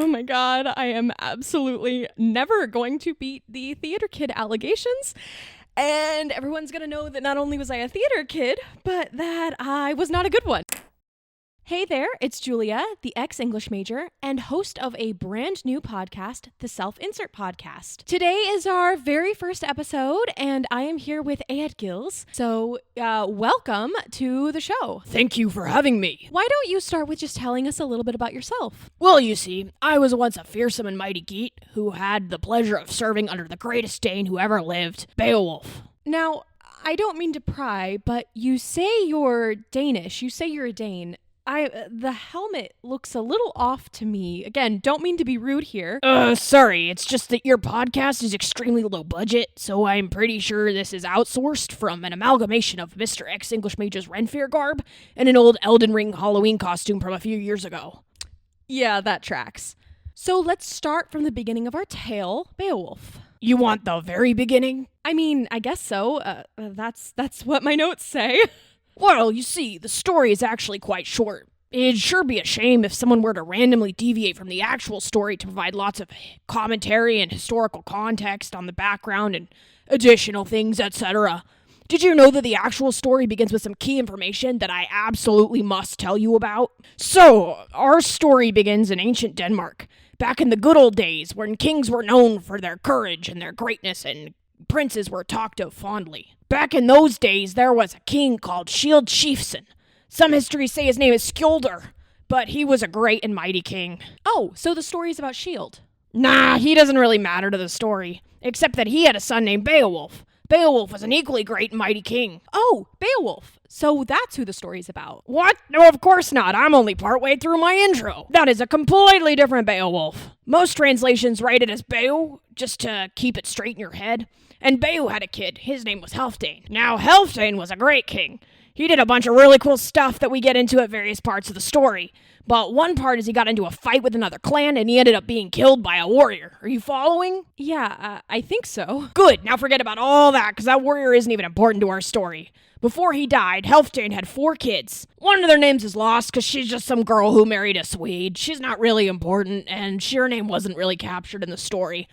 Oh my god, I am absolutely never going to beat the theater kid allegations. And everyone's gonna know that not only was I a theater kid, but that I was not a good one. Hey there, it's Julia, the ex-English major and host of a brand new podcast, the Self-Insert Podcast. Today is our very first episode, and I am here with Ed Gills. So, welcome to the show. Thank you for having me. Why don't you start with just telling us a little bit about yourself? Well, you see, I was once a fearsome and mighty Geat who had the pleasure of serving under the greatest Dane who ever lived, Beowulf. Now, I don't mean to pry, but you say you're Danish. You say you're a Dane. The helmet looks a little off to me. Again, don't mean to be rude here. Sorry, it's just that your podcast is extremely low budget, so I'm pretty sure this is outsourced from an amalgamation of Mr. Ex-English Major's Renfair garb and an old Elden Ring Halloween costume from a few years ago. Yeah, that tracks. So let's start from the beginning of our tale, Beowulf. You want the very beginning? I mean, I guess so. That's what my notes say. Well, you see, the story is actually quite short. It'd sure be a shame if someone were to randomly deviate from the actual story to provide lots of commentary and historical context on the background and additional things, etc. Did you know that the actual story begins with some key information that I absolutely must tell you about? So, our story begins in ancient Denmark, back in the good old days when kings were known for their courage and their greatness and princes were talked of fondly. Back in those days, there was a king called Shield Chieftain. Some histories say his name is Skjolder, but he was a great and mighty king. Oh, so the story's about Shield. Nah, he doesn't really matter to the story, except that he had a son named Beowulf. Beowulf was an equally great and mighty king. Oh, Beowulf. So that's who the story's about. What? No, of course not. I'm only partway through my intro. That is a completely different Beowulf. Most translations write it as Beow, just to keep it straight in your head. And Beow had a kid. His name was Healfdene. Now, Healfdene was a great king. He did a bunch of really cool stuff that we get into at various parts of the story. But one part is he got into a fight with another clan and he ended up being killed by a warrior. Are you following? Yeah, I think so. Good. Now forget about all that, because that warrior isn't even important to our story. Before he died, Healfdene had 4 kids. One of their names is lost because she's just some girl who married a Swede. She's not really important, and her name wasn't really captured in the story.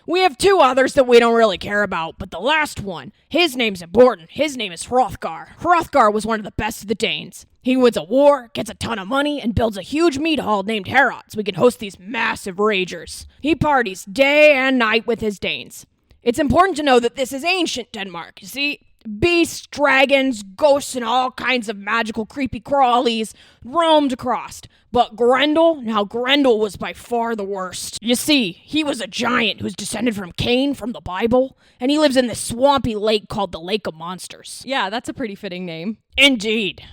We have 2 others that we don't really care about, but the last one, his name's important. His name is Hrothgar. Hrothgar was one of the best of the Danes. He wins a war, gets a ton of money, and builds a huge mead hall named Heorot so we can host these massive ragers. He parties day and night with his Danes. It's important to know that this is ancient Denmark, you see? Beasts, dragons, ghosts, and all kinds of magical creepy crawlies roamed across. But Grendel was by far the worst. You see, he was a giant who's descended from Cain from the Bible, and he lives in this swampy lake called the Lake of Monsters. Yeah, that's a pretty fitting name. Indeed.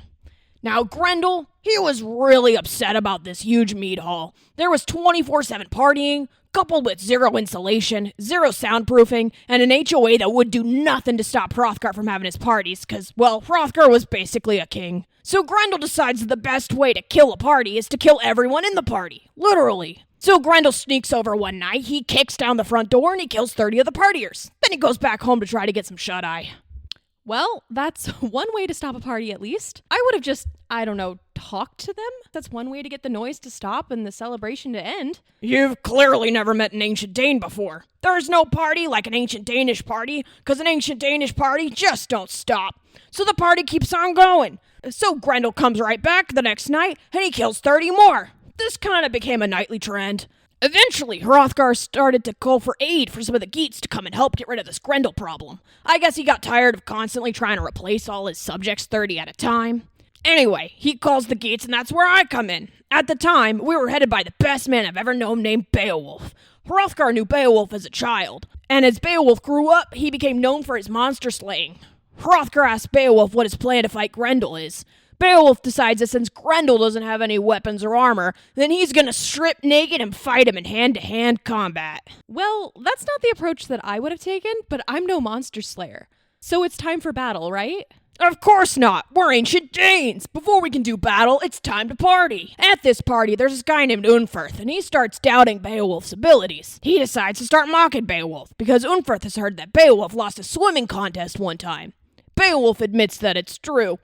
Now, Grendel, he was really upset about this huge mead hall. There was 24/7 partying, coupled with 0 insulation, 0 soundproofing, and an HOA that would do nothing to stop Hrothgar from having his parties, because, well, Hrothgar was basically a king. So Grendel decides that the best way to kill a party is to kill everyone in the party. Literally. So Grendel sneaks over one night, he kicks down the front door, and he kills 30 of the partiers. Then he goes back home to try to get some shut-eye. Well, that's one way to stop a party at least. I would have just, talked to them. That's one way to get the noise to stop and the celebration to end. You've clearly never met an ancient Dane before. There's no party like an ancient Danish party, because an ancient Danish party just don't stop. So the party keeps on going. So Grendel comes right back the next night, and he kills 30 more. This kind of became a nightly trend. Eventually, Hrothgar started to call for aid for some of the Geats to come and help get rid of this Grendel problem. I guess he got tired of constantly trying to replace all his subjects 30 at a time. Anyway, he calls the Geats, and that's where I come in. At the time, we were headed by the best man I've ever known named Beowulf. Hrothgar knew Beowulf as a child, and as Beowulf grew up, he became known for his monster slaying. Hrothgar asked Beowulf what his plan to fight Grendel is. Beowulf decides that since Grendel doesn't have any weapons or armor, then he's gonna strip naked and fight him in hand-to-hand combat. Well, that's not the approach that I would have taken, but I'm no monster slayer. So it's time for battle, right? Of course not. We're ancient Danes. Before we can do battle, it's time to party. At this party, there's this guy named Unferth, and he starts doubting Beowulf's abilities. He decides to start mocking Beowulf, because Unferth has heard that Beowulf lost a swimming contest one time. Beowulf admits that it's true.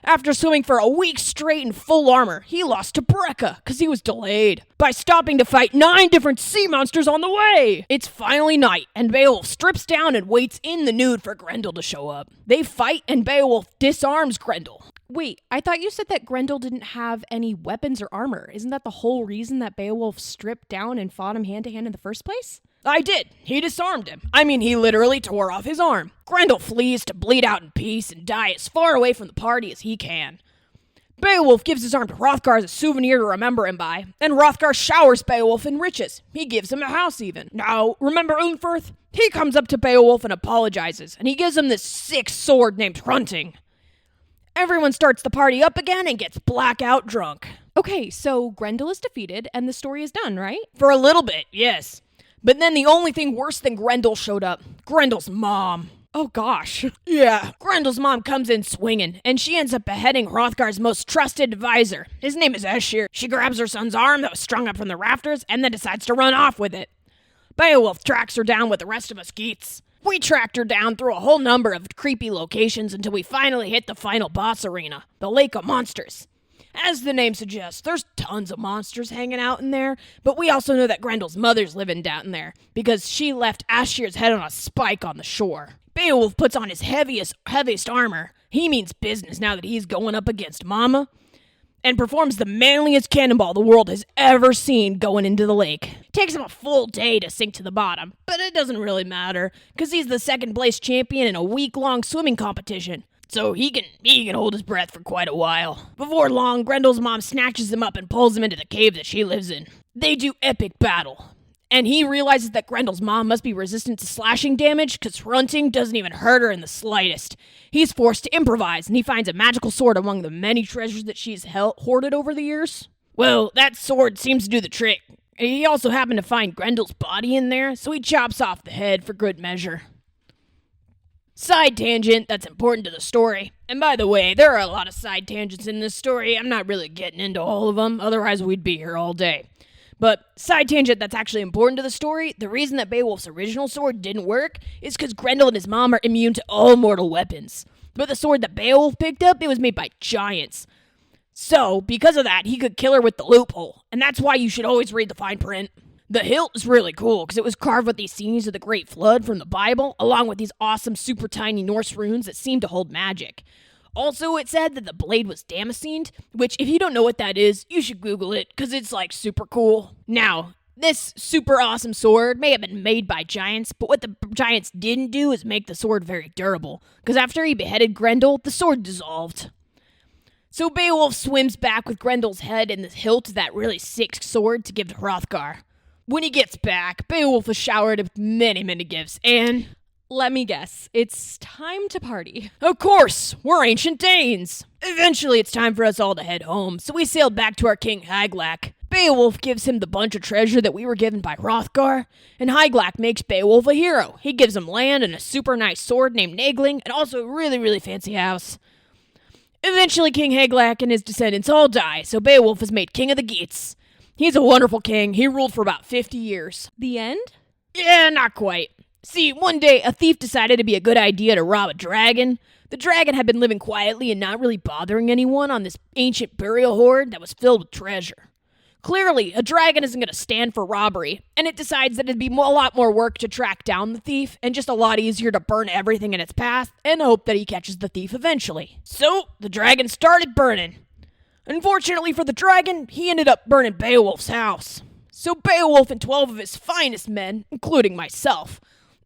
After swimming for a week straight in full armor, he lost to Brecca because he was delayed by stopping to fight 9 different sea monsters on the way. It's finally night, and Beowulf strips down and waits in the nude for Grendel to show up. They fight, and Beowulf disarms Grendel. Wait, I thought you said that Grendel didn't have any weapons or armor. Isn't that the whole reason that Beowulf stripped down and fought him hand to hand in the first place? I did. He disarmed him. I mean, he literally tore off his arm. Grendel flees to bleed out in peace and die as far away from the party as he can. Beowulf gives his arm to Hrothgar as a souvenir to remember him by, and Hrothgar showers Beowulf in riches. He gives him a house even. Now, remember Unferth? He comes up to Beowulf and apologizes, and he gives him this sick sword named Daunting. Everyone starts the party up again and gets blackout drunk. Okay, so Grendel is defeated and the story is done, right? For a little bit, yes. But then the only thing worse than Grendel showed up. Grendel's mom. Oh gosh. Yeah, Grendel's mom comes in swinging, and she ends up beheading Hrothgar's most trusted advisor. His name is Aesir. She grabs her son's arm that was strung up from the rafters and then decides to run off with it. Beowulf tracks her down with the rest of us geeks. We tracked her down through a whole number of creepy locations until we finally hit the final boss arena, the Lake of Monsters. As the name suggests, there's tons of monsters hanging out in there, but we also know that Grendel's mother's living down there because she left Aesir's head on a spike on the shore. Beowulf puts on his heaviest armor. He means business now that he's going up against Mama, and performs the manliest cannonball the world has ever seen going into the lake. Takes him a full day to sink to the bottom, but it doesn't really matter, because he's the second place champion in a week-long swimming competition. So he can hold his breath for quite a while. Before long, Grendel's mom snatches him up and pulls him into the cave that she lives in. They do epic battle. And he realizes that Grendel's mom must be resistant to slashing damage because Daunting doesn't even hurt her in the slightest. He's forced to improvise, and he finds a magical sword among the many treasures that she's hoarded over the years. Well, that sword seems to do the trick. He also happened to find Grendel's body in there, so he chops off the head for good measure. Side tangent that's important to the story. And by the way, there are a lot of side tangents in this story. I'm not really getting into all of them, otherwise we'd be here all day. But side tangent that's actually important to the story, the reason that Beowulf's original sword didn't work is because Grendel and his mom are immune to all mortal weapons. But the sword that Beowulf picked up, it was made by giants. So, because of that, he could kill her with the loophole. And that's why you should always read the fine print. The hilt is really cool because it was carved with these scenes of the Great Flood from the Bible, along with these awesome super tiny Norse runes that seem to hold magic. Also, it said that the blade was damascened, which if you don't know what that is, you should Google it, because it's like super cool. Now, this super awesome sword may have been made by giants, but what the giants didn't do is make the sword very durable, because after he beheaded Grendel, the sword dissolved. So Beowulf swims back with Grendel's head and the hilt of that really sick sword to give to Hrothgar. When he gets back, Beowulf is showered with many, many gifts, and let me guess, it's time to party. Of course, we're ancient Danes. Eventually, it's time for us all to head home, so we sailed back to our king Hygelac. Beowulf gives him the bunch of treasure that we were given by Hrothgar, and Hygelac makes Beowulf a hero. He gives him land and a super nice sword named Nagling, and also a really, really fancy house. Eventually, King Hygelac and his descendants all die, so Beowulf is made king of the Geats. He's a wonderful king. He ruled for about 50 years. The end? Yeah, not quite. See, one day, a thief decided it'd be a good idea to rob a dragon. The dragon had been living quietly and not really bothering anyone on this ancient burial hoard that was filled with treasure. Clearly, a dragon isn't going to stand for robbery, and it decides that it'd be a lot more work to track down the thief, and just a lot easier to burn everything in its path, and hope that he catches the thief eventually. So, the dragon started burning. Unfortunately for the dragon, he ended up burning Beowulf's house. So Beowulf and 12 of his finest men, including myself,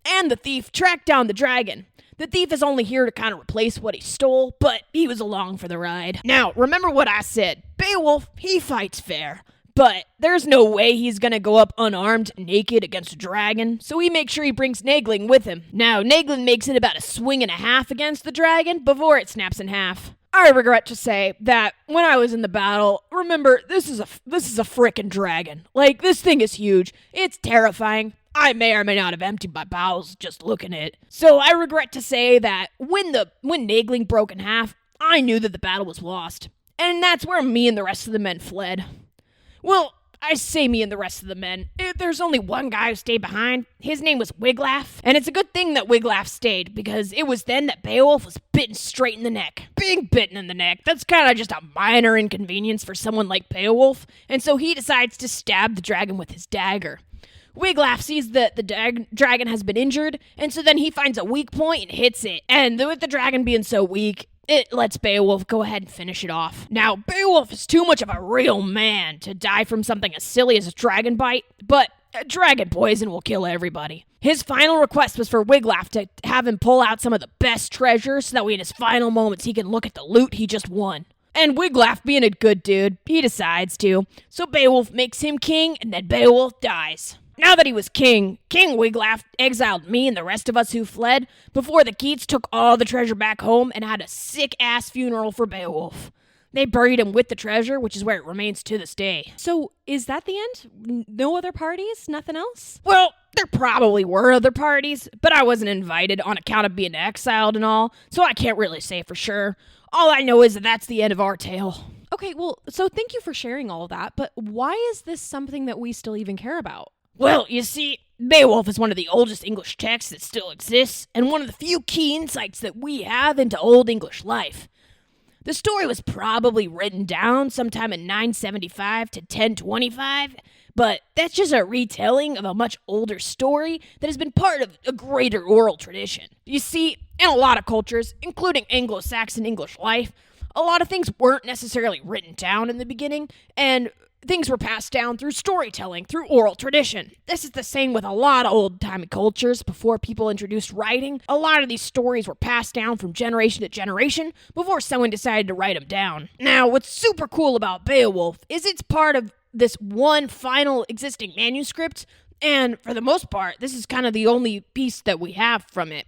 and the thief tracked down the dragon. The thief is only here to kind of replace what he stole, but he was along for the ride. Now, remember what I said. Beowulf, he fights fair. But there's no way he's gonna go up unarmed, naked against a dragon, so he makes sure he brings Nagling with him. Now, Nagling makes it about a swing and a half against the dragon before it snaps in half. I regret to say that when I was in the battle, remember, this is a frickin' dragon. Like, this thing is huge. It's terrifying. I may or may not have emptied my bowels just looking at it. So I regret to say that when Nagling broke in half, I knew that the battle was lost. And that's where me and the rest of the men fled. Well, I say me and the rest of the men. there's only one guy who stayed behind. His name was Wiglaf, and it's a good thing that Wiglaf stayed, because it was then that Beowulf was bitten straight in the neck. Being bitten in the neck, that's kind of just a minor inconvenience for someone like Beowulf, and so he decides to stab the dragon with his dagger. Wiglaf sees that the dragon has been injured, and so then he finds a weak point and hits it. And with the dragon being so weak, it lets Beowulf go ahead and finish it off. Now, Beowulf is too much of a real man to die from something as silly as a dragon bite, but dragon poison will kill everybody. His final request was for Wiglaf to have him pull out some of the best treasures so that way in his final moments he can look at the loot he just won. And Wiglaf, being a good dude, he decides to. So Beowulf makes him king, and then Beowulf dies. Now that he was king, King Wiglaf exiled me and the rest of us who fled before the Geats took all the treasure back home and had a sick-ass funeral for Beowulf. They buried him with the treasure, which is where it remains to this day. So, is that the end? No other parties? Nothing else? Well, there probably were other parties, but I wasn't invited on account of being exiled and all, so I can't really say for sure. All I know is that that's the end of our tale. Okay, well, so thank you for sharing all of that, but why is this something that we still even care about? Well, you see, Beowulf is one of the oldest English texts that still exists, and one of the few key insights that we have into Old English life. The story was probably written down sometime in 975 to 1025, but that's just a retelling of a much older story that has been part of a greater oral tradition. You see, in a lot of cultures, including Anglo-Saxon English life, a lot of things weren't necessarily written down in the beginning, and things were passed down through storytelling, through oral tradition. This is the same with a lot of old-timey cultures. Before people introduced writing, a lot of these stories were passed down from generation to generation before someone decided to write them down. Now, what's super cool about Beowulf is it's part of this one final existing manuscript, and for the most part, this is kind of the only piece that we have from it.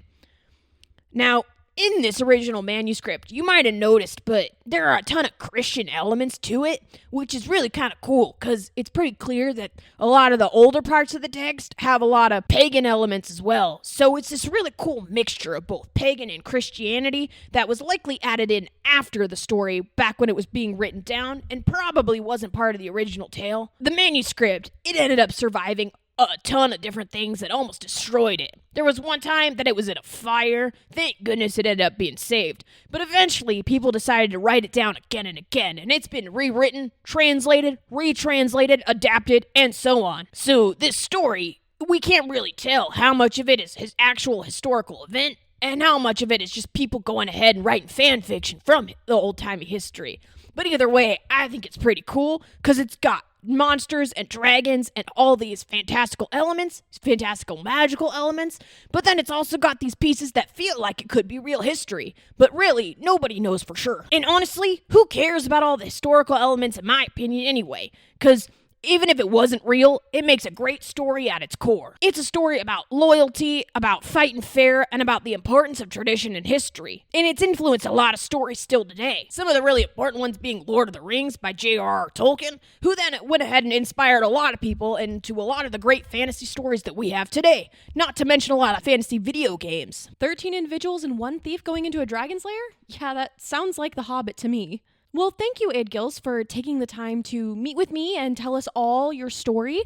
Now, in this original manuscript, you might have noticed, but there are a ton of Christian elements to it, which is really kind of cool, because it's pretty clear that a lot of the older parts of the text have a lot of pagan elements as well. So it's this really cool mixture of both pagan and Christianity that was likely added in after the story, back when it was being written down, and probably wasn't part of the original tale. The manuscript, it ended up surviving a ton of different things that almost destroyed it. There was one time that it was in a fire. Thank goodness it ended up being saved. But eventually, people decided to write it down again and again, and it's been rewritten, translated, retranslated, adapted, and so on. So this story, we can't really tell how much of it is his actual historical event, and how much of it is just people going ahead and writing fan fiction from the old-timey history. But either way, I think it's pretty cool, because it's got monsters and dragons and all these fantastical elements, fantastical magical elements, but then it's also got these pieces that feel like it could be real history, but really, nobody knows for sure. And honestly, who cares about all the historical elements in my opinion anyway? Because even if it wasn't real, it makes a great story at its core. It's a story about loyalty, about fighting fair, and about the importance of tradition and history. And it's influenced a lot of stories still today. Some of the really important ones being Lord of the Rings by J.R.R. Tolkien, who then went ahead and inspired a lot of people into a lot of the great fantasy stories that we have today. Not to mention a lot of fantasy video games. 13 individuals and one thief going into a dragon's lair? Yeah, that sounds like The Hobbit to me. Well, thank you, Ed Gills, for taking the time to meet with me and tell us all your story.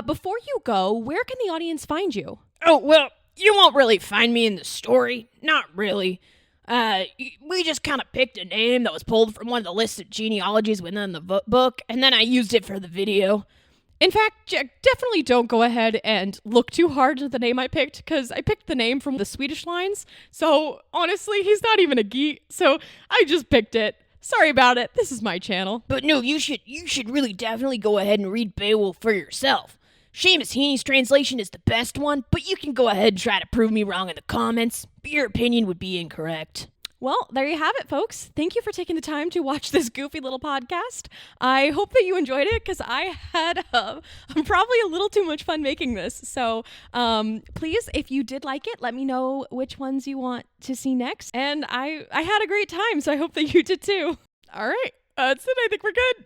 Before you go, where can the audience find you? Oh, well, you won't really find me in the story. Not really. We just kind of picked a name that was pulled from one of the lists of genealogies within the book, and then I used it for the video. In fact, definitely don't go ahead and look too hard at the name I picked, because I picked the name from the Swedish lines. So, honestly, he's not even a geek, so I just picked it. Sorry about it. This is my channel. But no, you should really definitely go ahead and read Beowulf for yourself. Seamus Heaney's translation is the best one, but you can go ahead and try to prove me wrong in the comments. But your opinion would be incorrect. Well, there you have it, folks. Thank you for taking the time to watch this goofy little podcast. I hope that you enjoyed it, because I had probably a little too much fun making this. So please, if you did like it, let me know which ones you want to see next. And I had a great time, so I hope that you did too. All right, that's it. I think we're good.